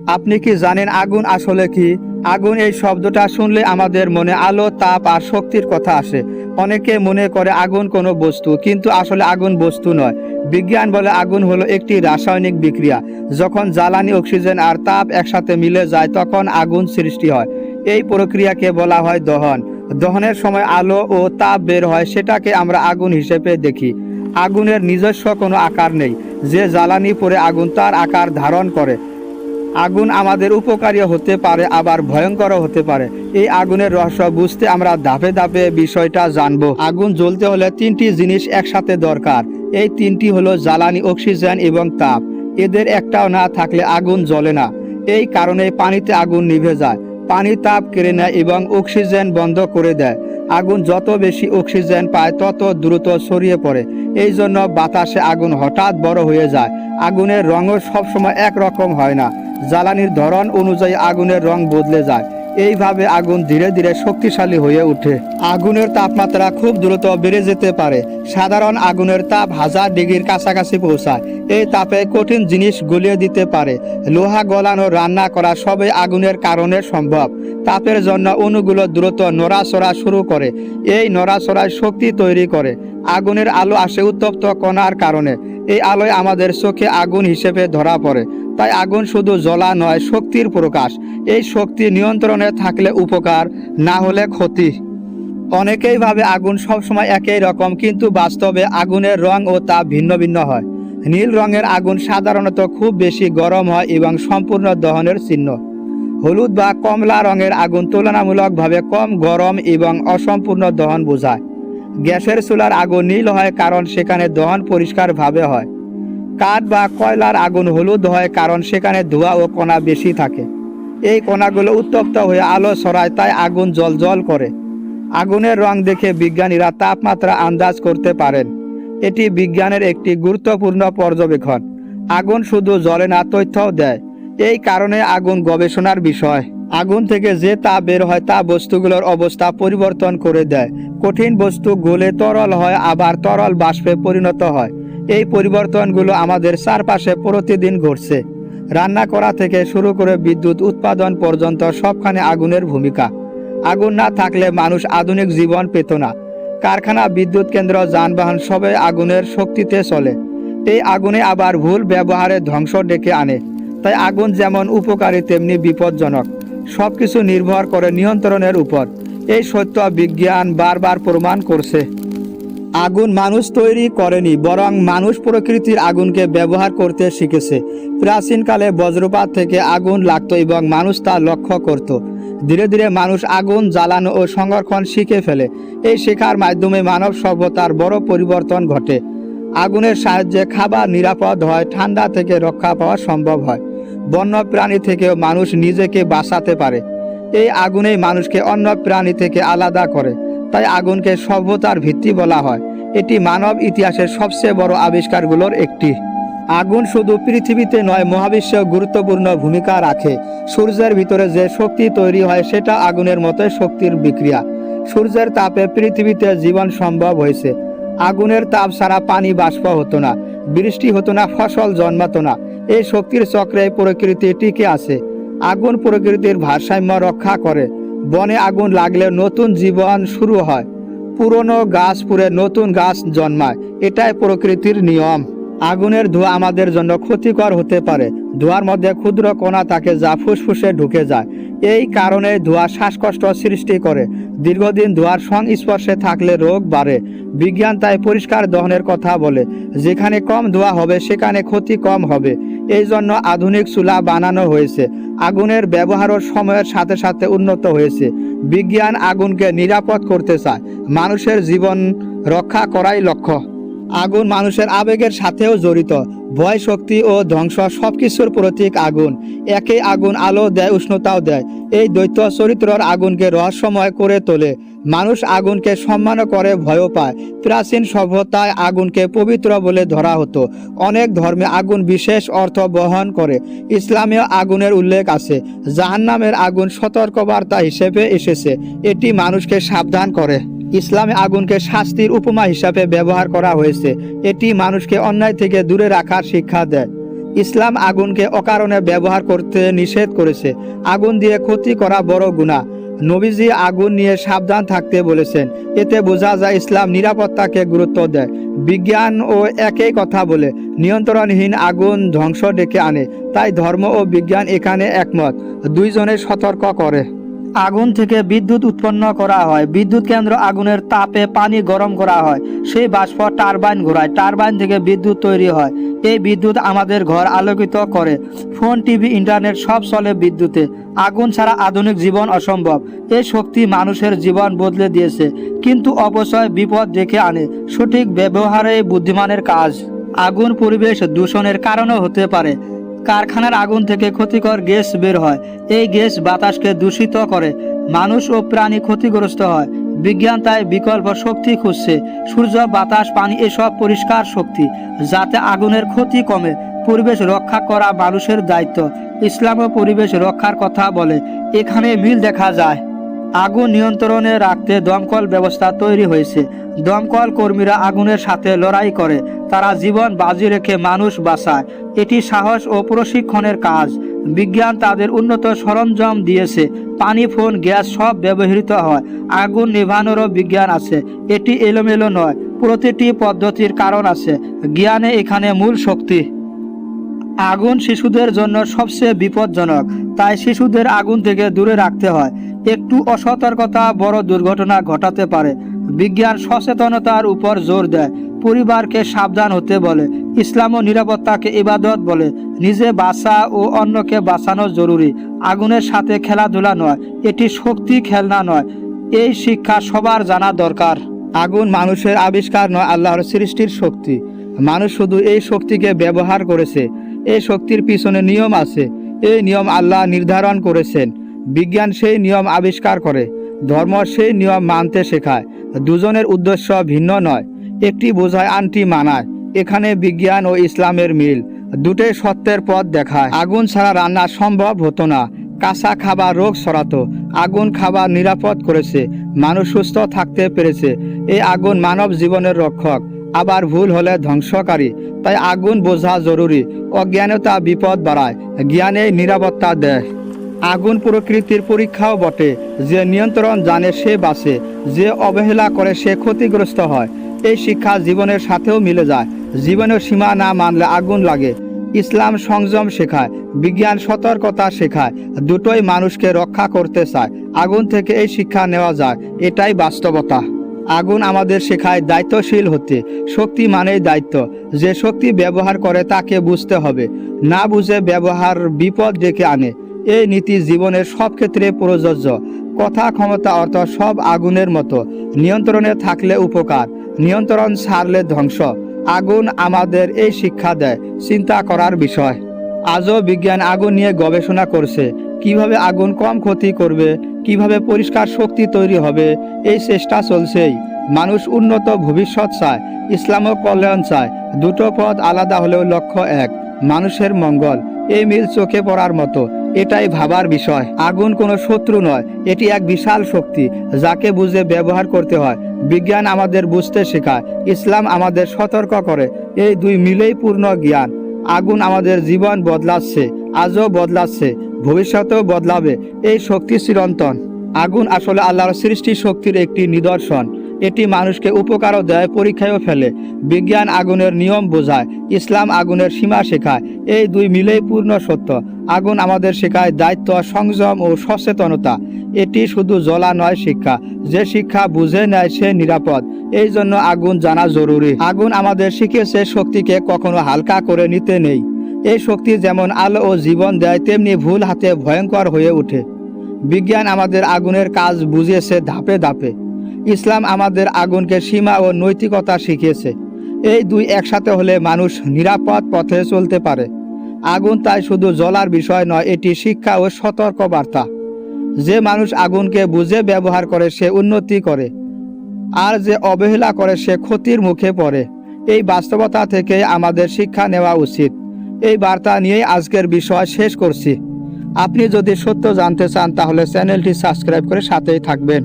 আপনি কি জানেন আগুন আসলে কি? আগুন এই শব্দটা শুনলে আমাদের মনে আলো, তাপ আর শক্তির কথা আসে। অনেকে মনে করে আগুন কোনো বস্তু, কিন্তু আসলে আগুন বস্তু নয়। বিজ্ঞান বলে আগুন হলো একটি রাসায়নিক বিক্রিয়া। যখন জ্বালানি, অক্সিজেন আর তাপ একসাথে মিলে যায় তখন আগুন সৃষ্টি হয়। এই প্রক্রিয়াকে বলা হয় দহন। দহনের সময় আলো ও তাপ বের হয়, সেটাকে আমরা আগুন হিসেবে দেখি। আগুনের নিজস্ব কোনো আকার নেই। যে জ্বালানি পরে আগুন তার আকার ধারণ করে। আগুন আমাদের উপকারী হতে পারে, আবার ভয়ঙ্করও হতে পারে। এই আগুনের রহস্য বুঝতে আমরা ধাপে ধাপে বিষয়টা জানবো। আগুন জ্বলতে হলে তিনটি জিনিস একসাথে দরকার। এই তিনটি হলো জ্বালানি, অক্সিজেন এবং তাপ। এদের একটাও না থাকলে আগুন জ্বলে না। এই কারণে পানিতে আগুন নিভে যায়। পানি তাপ কেড়ে নেয় এবং অক্সিজেন বন্ধ করে দেয়। আগুন যত বেশি অক্সিজেন পায় তত দ্রুত ছড়িয়ে পড়ে। এই জন্য বাতাসে আগুন হঠাৎ বড় হয়ে যায়। আগুনের রঙও সবসময় একরকম হয় না। জ্বালানির ধরন অনুযায়ী আগুনের রং বদলে যায়। এইভাবে আগুন ধীরে ধীরে শক্তিশালী হয়ে ওঠে। আগুনের তাপমাত্রা খুব দ্রুত বেড়ে যেতে পারে। সাধারণ আগুনের তাপ 1000 ডিগ্রির কাছাকাছি পৌঁছায়। এই তাপে কঠিন জিনিস গলিয়ে দিতে পারে। লোহা গলানো, রান্না করা সবই আগুনের কারণে সম্ভব। তাপের জন্য অণুগুলো দ্রুত নড়াচড়া শুরু করে। এই নড়াচড়ায় শক্তি তৈরি করে। আগুনের আলো আসে উত্তপ্ত কণার কারণে। এই আলোয় আমাদের চোখে আগুন হিসেবে ধরা পড়ে। তাই আগুন শুধু জ্বলা নয়, শক্তির প্রকাশ। এই শক্তি নিয়ন্ত্রণে থাকলে উপকার, না হলে ক্ষতি। অনেকেই ভাবে আগুন সবসময় একই রকম, কিন্তু বাস্তবে আগুনের রং ও তাপ ভিন্ন ভিন্ন হয়। নীল রঙের আগুন সাধারণত খুব বেশি গরম হয় এবং সম্পূর্ণ দহনের চিহ্ন। হলুদ বা কমলা রঙের আগুন তুলনামূলকভাবে কম গরম এবং অসম্পূর্ণ দহন বোঝায়। গ্যাসের চুলার আগুন নীল হয় কারণ সেখানে দহন পরিষ্কারভাবে হয়। কাঠ বা কয়লার আগুন হলুদ হয় কারণ সেখানে ধোঁয়া ও কণা বেশি থাকে। এই কণাগুলো উত্তপ্ত হয়ে আলো ছড়ায়, তাই আগুন জ্বলজ্বল করে। আগুনের রং দেখে বিজ্ঞানীরা তাপমাত্রা আন্দাজ করতে পারেন। এটি বিজ্ঞানের একটি গুরুত্বপূর্ণ পর্যবেক্ষণ। আগুন শুধু জ্বলে না, তথ্যও দেয়। এই কারণে আগুন গবেষণার বিষয়। আগুন থেকে যে তাপ বের হয় তা বস্তুগুলোর অবস্থা পরিবর্তন করে দেয়। কঠিন বস্তু গলে তরল হয়, আবার তরল বাষ্পে পরিণত হয়। এই পরিবর্তনগুলো আমাদের চারপাশে প্রতিদিন ঘটছে। রান্না করা থেকে শুরু করে বিদ্যুৎ উৎপাদন পর্যন্ত সবখানে আগুনের ভূমিকা। আগুন না থাকলে মানুষ আধুনিক জীবন পেত না। কারখানা, বিদ্যুৎ কেন্দ্র, যানবাহন সবই আগুনের শক্তিতে চলে। এই আগুনে আবার ভুল ব্যবহারে ধ্বংস ডেকে আনে। তাই আগুন যেমন উপকারী তেমনি বিপজ্জনক। সবকিছু নির্ভর করে নিয়ন্ত্রণের উপর। এই সত্য বিজ্ঞান বারবার প্রমাণ করছে। আগুন মানুষ তৈরি করেনি, বরং মানুষ প্রকৃতির আগুনকে ব্যবহার করতে শিখেছে। প্রাচীনকালে বজ্রপাত থেকে আগুন লাগত এবং মানুষ তা লক্ষ্য করত। ধীরে ধীরে মানুষ আগুন জ্বালানো ও সংরক্ষণ শিখে ফেলে। এই শেখার মাধ্যমে মানব সভ্যতার বড় পরিবর্তন ঘটে। আগুনের সাহায্যে খাবার নিরাপদ হয়, ঠান্ডা থেকে রক্ষা পাওয়া সম্ভব হয়। বন্য প্রাণী থেকেও মানুষ নিজেকে বাঁচাতে পারে। এই আগুনেই মানুষকে অন্য প্রাণী থেকে আলাদা করে। তাই আগুনকে সভ্যতার ভিত্তি বলা হয়। এটি মানব ইতিহাসের সবচেয়ে বড় আবিষ্কারগুলোর একটি। আগুন শুধু পৃথিবীতে নয়, মহাবিশ্বেও গুরুত্বপূর্ণ ভূমিকা রাখে। সূর্যের ভিতরে যে শক্তি তৈরি হয় সেটা আগুনের মতোই শক্তির বিক্রিয়া। সূর্যের তাপে পৃথিবীতে জীবন সম্ভব হয়েছে। আগুনের তাপ ছাড়া পানি বাষ্প হতো না, বৃষ্টি হতো না, ফসল জন্মাতো না। এই শক্তির চক্রে প্রকৃতি টিকে আছে। আগুন প্রকৃতির ভারসাম্য রক্ষা করে। বনে আগুন লাগলে নতুন জীবন শুরু হয়। পুরনো গাছ পুড়ে নতুন গাছ জন্মায়। এটাই প্রকৃতির নিয়ম। আগুনের ধোঁয়া আমাদের জন্য ক্ষতিকর হতে পারে। ধোঁয়ার মধ্যে ক্ষুদ্র কণা থাকে যা ফুসফুসে ঢুকে যায়। এই কারণে ধোঁয়া শ্বাসকষ্ট সৃষ্টি করে। দীর্ঘদিন ধোঁয়ার সংস্পর্শে থাকলে রোগ বাড়ে। বিজ্ঞান তাই পরিষ্কার দহনের কথা বলে। যেখানে কম ধোঁয়া হবে সেখানে ক্ষতি কম হবে। এই জন্য আধুনিক চুলা বানানো হয়েছে। আগুনের ব্যবহারও সময়ের সাথে সাথে উন্নত হয়েছে। বিজ্ঞান আগুনকে নিরাপদ করতে চায়। মানুষের জীবন রক্ষা করাই লক্ষ্য। আগুন মানুষের আবেগের সাথেও জড়িত। ভয়, শক্তি ও ধ্বংস সবকিছুর প্রতীক আগুন। একই আগুন আলো দেয়, উষ্ণতাও দেয়। এই দ্বৈত চরিত্রর আগুনকে রহস্যময় করে তোলে। মানুষ আগুনকে সম্মান করে, ভয়ও পায়। প্রাচীন সভ্যতায় আগুনকে পবিত্র বলে ধরা হতো। অনেক ধর্মে আগুন বিশেষ অর্থ বহন করে। ইসলামেও আগুনের উল্লেখ আছে। জাহান্নামের আগুন সতর্কবার্তা হিসেবে এসেছে। এটি মানুষকে সাবধান করে। ইসলামে আগুনকে শাস্তির উপমা হিসাবে ব্যবহার করা হয়েছে। এটি মানুষকে অন্যায় থেকে দূরে রাখার শিক্ষা দেয়। ইসলাম আগুনকে অকারণে ব্যবহার করতে নিষেধ করেছে। আগুন দিয়ে ক্ষতি করা বড় গুনাহ। নবীজি আগুন নিয়ে সাবধান থাকতে বলেছেন। এতে বোঝা যায় ইসলাম নিরাপত্তাকে গুরুত্ব দেয়। বিজ্ঞান ও একই কথা বলে, নিয়ন্ত্রণহীন আগুন ধ্বংস ডেকে আনে। তাই ধর্ম ও বিজ্ঞান এখানে একমত, দুইজনে সতর্ক করে। আগুন থেকে বিদ্যুৎ উৎপন্ন করা হয়। বিদ্যুৎ কেন্দ্র আগুনের তাপে পানি গরম করা হয়, সেই বাষ্প টারবাইন ঘোরায়, টারবাইন থেকে বিদ্যুৎ তৈরি হয়। এই বিদ্যুৎ আমাদের ঘর আলোকিত করে। ফোন, টিভি, ইন্টারনেট সব চলে বিদ্যুতে। আগুন ছাড়া আধুনিক জীবন অসম্ভব। এই শক্তি মানুষের জীবন বদলে দিয়েছে, কিন্তু অপচয় বিপদ ডেকে আনে। সঠিক ব্যবহারে বুদ্ধিমানের কাজ। আগুন পরিবেশ দূষণের কারণও হতে পারে। কারখানার আগুন থেকে ক্ষতিকর গ্যাস বের হয়। এই গ্যাস বাতাসকে দূষিত করে, মানুষ ও প্রাণী ক্ষতিগ্রস্ত হয়। বিজ্ঞান তাই বিকল্প শক্তি খুঁজছে। সূর্য, বাতাস, পানি এসব পরিষ্কার শক্তি, যাতে আগুনের ক্ষতি কমে। পরিবেশ রক্ষা করা মানুষের দায়িত্ব। ইসলামও পরিবেশ রক্ষার কথা বলে। এখানে মিল দেখা যায়। আগুন নিয়ন্ত্রণে রাখতে দমকল ব্যবস্থা তৈরি হয়েছে। দমকল কর্মীরা আগুনের সাথে লড়াই করে, তারা জীবন বাজি রেখে মানুষ বাঁচায়। এটি সাহস ও প্রশিক্ষণের কাজ। বিজ্ঞান তাদের উন্নত সরঞ্জাম দিয়েছে। পানি, ফোন, গ্যাস সব ব্যবহৃত হয়। আগুন নেভানোরও বিজ্ঞান আছে। এটি এলোমেলো নয়, প্রতিটি পদ্ধতির কারণ আছে। জ্ঞানে এখানে মূল শক্তি। আগুন শিশুদের জন্য সবচেয়ে বিপজ্জনক, তাই শিশুদের আগুন থেকে দূরে রাখতে হয়। একটু অসতর্কতা বড় দুর্ঘটনা ঘটাতে পারে। বিজ্ঞান সচেতনতার উপর জোর দেয়, পরিবারকে সাবধান হতে বলে। ইসলামও নিরাপত্তাকে ইবাদত বলে। নিজে বাঁচা ও অন্যকে বাঁচানো জরুরি। আগুনের সাথে খেলাধুলা নয়, এটি শক্তি খেলনা নয়। এই শিক্ষা সবার জানা দরকার। আগুন মানুষের আবিষ্কার নয়, আল্লাহর সৃষ্টির শক্তি। মানুষ শুধু এই শক্তিকে ব্যবহার করেছে। এই শক্তির পিছনে নিয়ম আছে। এই নিয়ম আল্লাহ নির্ধারণ করেছেন। বিজ্ঞান সেই নিয়ম আবিষ্কার করে, ধর্ম সেই নিয়ম মানতে শেখায়। দুজনের উদ্দেশ্য ভিন্ন নয়, একটি বোঝায় আনটি মানায়। এখানে বিজ্ঞান ও ইসলামের মিল, দুটোই সত্যের পথ দেখায়। আগুন ছাড়া রান্না সম্ভব হতো না। কাঁচা খাবার রোগ ছড়াতো। আগুন খাবার নিরাপদ করেছে, মানুষ সুস্থ থাকতে পেরেছে। এই আগুন মানব জীবনের রক্ষক, আবার ভুল হলে ধ্বংসকারী। তাই আগুন বোঝা জরুরি। অজ্ঞানতা বিপদ বাড়ায়, জ্ঞানে নিরাপত্তা দেয়। আগুন প্রকৃতির পরীক্ষাও বটে। যে নিয়ন্ত্রণ জানে সে বাঁচে, যে অবহেলা করে সে ক্ষতিগ্রস্ত হয়। এই শিক্ষা জীবনের সাথেও মিলে যায়। জীবনের সীমা না মানলে আগুন লাগে। ইসলাম সংযম শেখায়, বিজ্ঞান সতর্কতা শেখায়। দুটোই মানুষকে রক্ষা করতে চায়। আগুন থেকে এই শিক্ষা নেওয়া যায়, এটাই বাস্তবতা। আগুন আমাদের শেখায় দায়িত্বশীল হতে। শক্তি মানেই দায়িত্ব। যে শক্তি ব্যবহার করে তাকে বুঝতে হবে, না বুঝে ব্যবহার বিপদ ডেকে আনে। এই নীতি জীবনের সব ক্ষেত্রে প্রযোজ্য। কথা, ক্ষমতা, অর্থ সব আগুনের মতো। নিয়ন্ত্রণে থাকলে উপকার, নিয়ন্ত্রণ ছাড়লে ধ্বংস। আগুন আমাদের এই শিক্ষা দেয়, চিন্তা করার বিষয়। আজও বিজ্ঞান আগুন নিয়ে গবেষণা করছে। কিভাবে আগুন কম ক্ষতি করবে, কিভাবে পরিষ্কার শক্তি তৈরি হবে, এই চেষ্টা চলছেই। মানুষ উন্নত ভবিষ্যৎ চায়, ইসলামও কল্যাণ চায়। দুটো পথ আলাদা হলেও লক্ষ্য এক, মানুষের মঙ্গল। এই মিল চোখে পড়ার মতো। এটাই ভাবার বিষয়। আগুন কোনো শত্রু নয়, এটি এক বিশাল শক্তি, যাকে বুঝে ব্যবহার করতে হয়। বিজ্ঞান আমাদের বুঝতে শেখায়, ইসলাম আমাদের সতর্ক করে। এই দুই মিলেই পূর্ণ জ্ঞান। আগুন আমাদের জীবন বদলাচ্ছে, আজও বদলাচ্ছে, ভবিষ্যতেও বদলাবে। এই শক্তি চিরন্তন। আগুন আসলে আল্লাহর সৃষ্টি শক্তির একটি নিদর্শন। এটি মানুষকে উপকারও দেয়, পরীক্ষায়ও ফেলে। বিজ্ঞান আগুনের নিয়ম বোঝায়, ইসলাম আগুনের সীমা শেখায়। এই দুই মিলেই পূর্ণ সত্য। আগুন আমাদের শেখায় দায়িত্ব, সংযম ও সচেতনতা। এটি শুধু জ্বলা নয়, শিক্ষা। যে শিক্ষা বুঝে নেয় সে নিরাপদ। এই জন্য আগুন জানা জরুরি। আগুন আমাদের শিখিয়েছে শক্তিকে কখনো হালকা করে নিতে নেই। এই শক্তি যেমন আলো ও জীবন দেয়, তেমনি ভুল হাতে ভয়ঙ্কর হয়ে ওঠে। বিজ্ঞান আমাদের আগুনের কাজ বুঝিয়েছে ধাপে ধাপে। ইসলাম আমাদের আগুনকে সীমা ও নৈতিকতা শিখিয়েছে। এই দুই একসাথে হলে মানুষ নিরাপদ পথে চলতে পারে। আগুন তাই শুধু জ্বলার বিষয় নয়, এটি শিক্ষা ও সতর্ক বার্তা। যে মানুষ আগুনকে বুঝে ব্যবহার করে সে উন্নতি করে, আর যে অবহেলা করে সে ক্ষতির মুখে পড়ে। এই বাস্তবতা থেকে আমাদের শিক্ষা নেওয়া উচিত। এই বার্তা নিয়েই আজকের বিষয় শেষ করছি। আপনি যদি সত্য জানতে চান তাহলে চ্যানেলটি সাবস্ক্রাইব করে সাথেই থাকবেন।